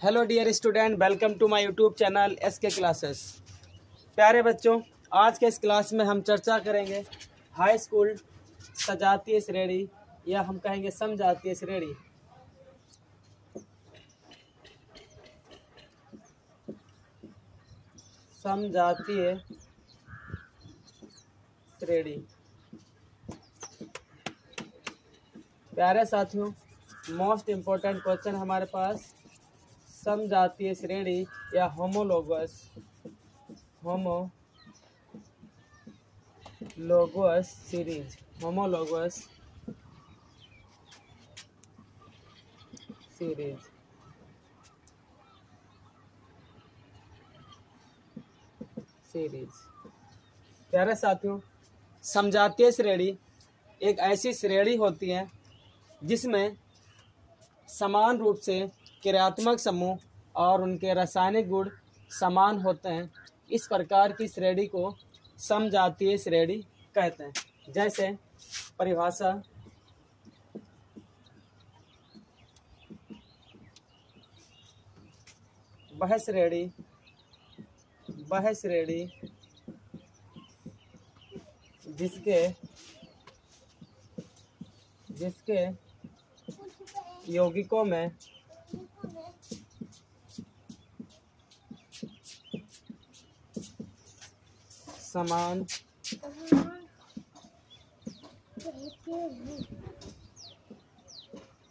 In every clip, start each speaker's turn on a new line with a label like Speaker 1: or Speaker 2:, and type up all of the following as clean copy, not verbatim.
Speaker 1: Hello dear student, welcome to my YouTube channel SK classes. प्यारे बच्चों, आज के इस क्लास में हम चर्चा करेंगे हाई स्कूल सजातीय श्रेणी या हम कहेंगे समजातीय श्रेणी। समजातीय श्रेणी। प्यारे साथियों, मोस्ट इम्पोर्टेंट क्वेश्चन हमारे पास समजातीय श्रेणी या होमोलोगस सीरीज। Homologous series. प्यारे साथियों, समजातीय श्रेणी एक ऐसी श्रेणी होती है जिसमें समान रूप से क्रियात्मक समूह और उनके रासायनिक गुण समान होते हैं। इस प्रकार की श्रेणी को समजातीय श्रेणी कहते हैं। जैसे परिभाषा, वह श्रेणी जिसके यौगिकों में समान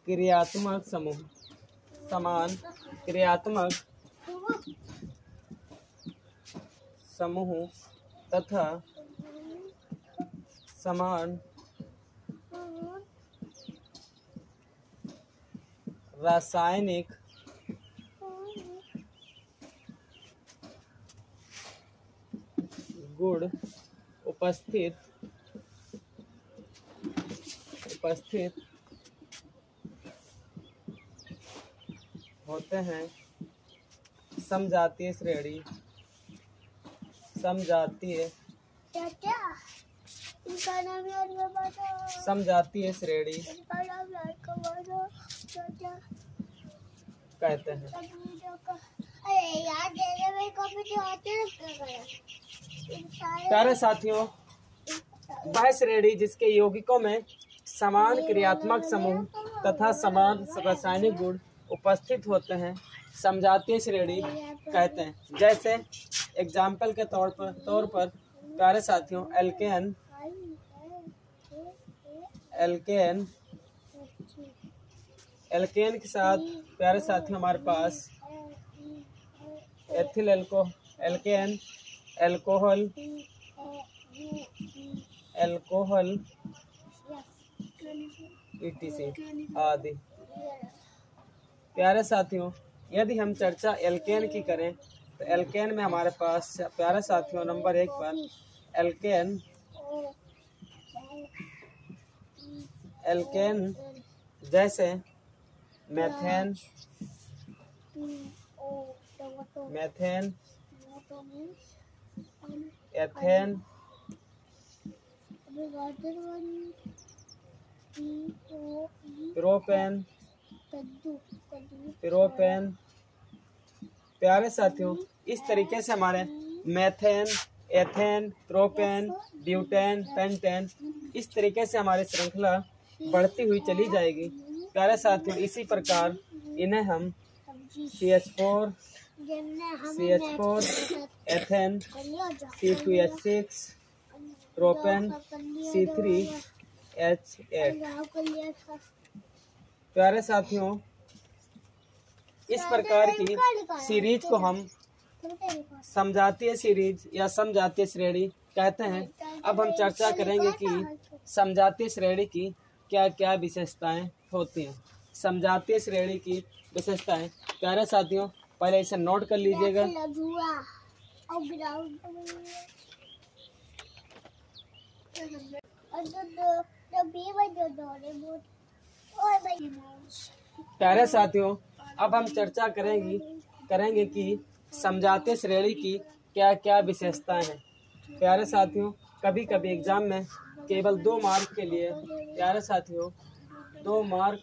Speaker 1: क्रियात्मक समूह तथा समान रासायनिक गुण उपस्थित होते हैं। समजातीय श्रेणी कहते हैं। प्यारे साथियों, वह श्रेणी जिसके यौगिकों में समान क्रियात्मक समूह तथा समान रासायनिक गुण उपस्थित होते हैं समजातीय श्रेणी कहते हैं। जैसे एग्जाम्पल के तौर पर प्यारे साथियों, एल्केन के साथ प्यारे साथियों हमारे पास एथिल एल्केन, अल्कोहल etc आदि। प्यारे साथियों, यदि हम चर्चा एल्केन की करें तो एल्केन में हमारे पास प्यारे साथियों नंबर 1 पर एल्केन जैसे मेथेन, एथेन, प्रोपेन। प्यारे साथियों, इस तरीके से हमारे methane, ethane, propane, butane, pentane, इस तरीके से हमारी श्रृंखला बढ़ती हुई चली जाएगी। प्यारे साथियों, इसी प्रकार इन्हें हम CH4, ethane, C2H6, propane, C3H8। प्यारे साथियों, इस प्रकार की सीरीज को हम समजातीय सीरीज या समजातीय श्रेणी कहते हैं। अब हम चर्चा करेंगे कि समजातीय श्रेणी की क्या क्या विशेषताएं होती हैं। समजातीय श्रेणी की विशेषताएं प्यारे साथियों, पहले इसे नोट कर लीजिएगा। प्यारे साथियों, अब हम चर्चा करेंगे कि समजातीय श्रेणी की क्या क्या विशेषताएं हैं। प्यारे साथियों, कभी कभी एग्जाम में केवल 2 मार्क के लिए प्यारे साथियों 2 मार्क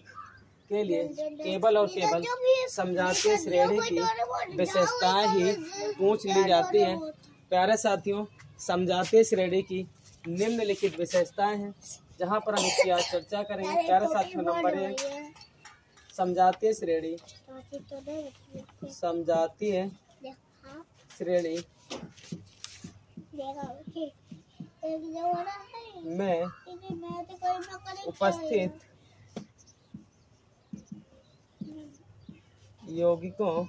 Speaker 1: के लिए केवल और केवल समजातीय श्रेणी की विशेषताएं ही पूछ ली जाती हैं। प्यारे साथियों, समजातीय श्रेणी की निम्नलिखित विशेषताएं हैं, जहां पर हम इसकी आज चर्चा करेंगे। प्यारे साथियों, नंबर 1, समजातीय श्रेणी। समजातीय श्रेणी में उपस्थित यौगिकों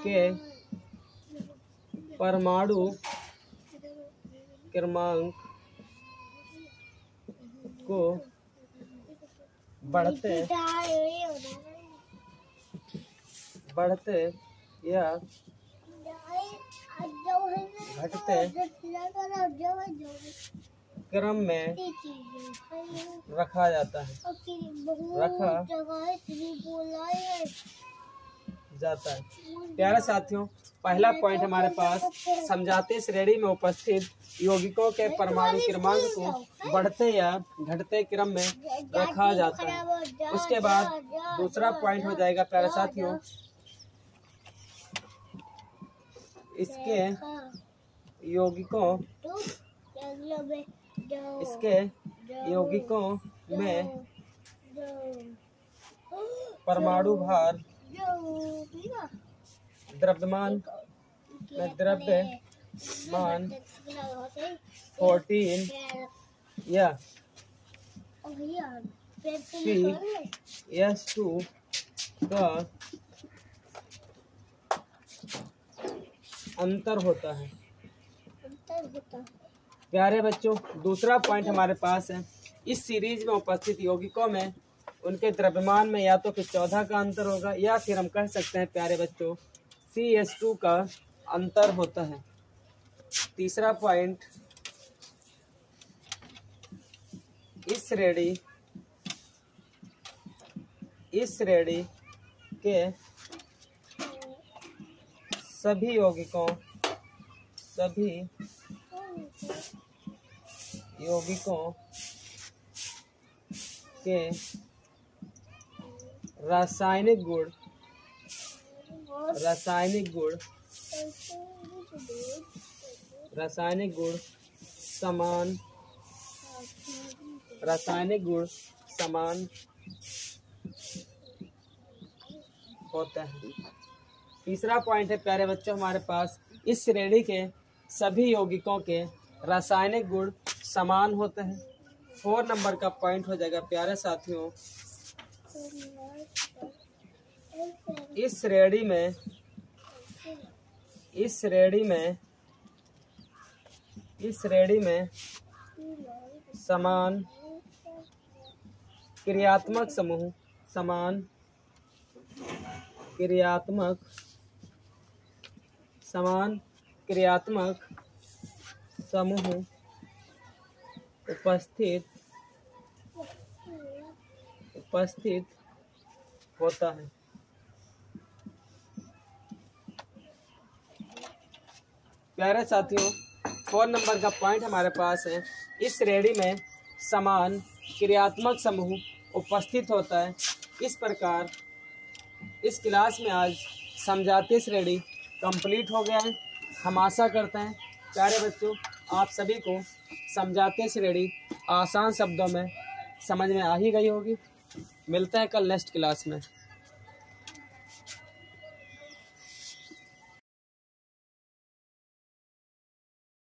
Speaker 1: के परमाणु क्रमांक को बढ़ते या घटते क्रम में रखा जाता है। प्यारे साथियों, पहला पॉइंट हमारे पास समजातीय श्रेणी में उपस्थित यौगिकों के परमाणु क्रमांक को बढ़ते या घटते क्रम में रखा जाता है। उसके बाद दूसरा पॉइंट हो जाएगा प्यारे साथियों, इसके यौगिकों में परमाणु भार द्रव्यमान 14 या PS2 का अंतर होता है। प्यारे बच्चों, दूसरा पॉइंट हमारे पास है, इस सीरीज में उपस्थित यौगिकों में उनके द्रव्यमान में या तो फिर 14 का अंतर होगा या फिर हम कह सकते हैं प्यारे बच्चों CS2 का अंतर होता है। तीसरा पॉइंट, इस श्रेणी के सभी यौगिकों के रासायनिक गुण समान होता है। तीसरा पॉइंट है प्यारे बच्चों हमारे पास, इस श्रेणी के सभी यौगिकों के रासायनिक गुण समान होते हैं। 4 नंबर का पॉइंट हो जाएगा प्यारे साथियों, इस श्रेणी में समान क्रियात्मक समूह उपस्थित होता है। प्यारे साथियों, 4 नंबर का पॉइंट हमारे पास है, इस श्रेणी में समान क्रियात्मक समूह उपस्थित होता है। इस प्रकार इस क्लास में आज समजातीय श्रेणी कंप्लीट हो गया है। हम आशा करते हैं प्यारे बच्चों आप सभी को समजातीय श्रेणी आसान शब्दों में समझ में आ ही गई होगी। मिलते हैं कल नेक्स्ट क्लास में।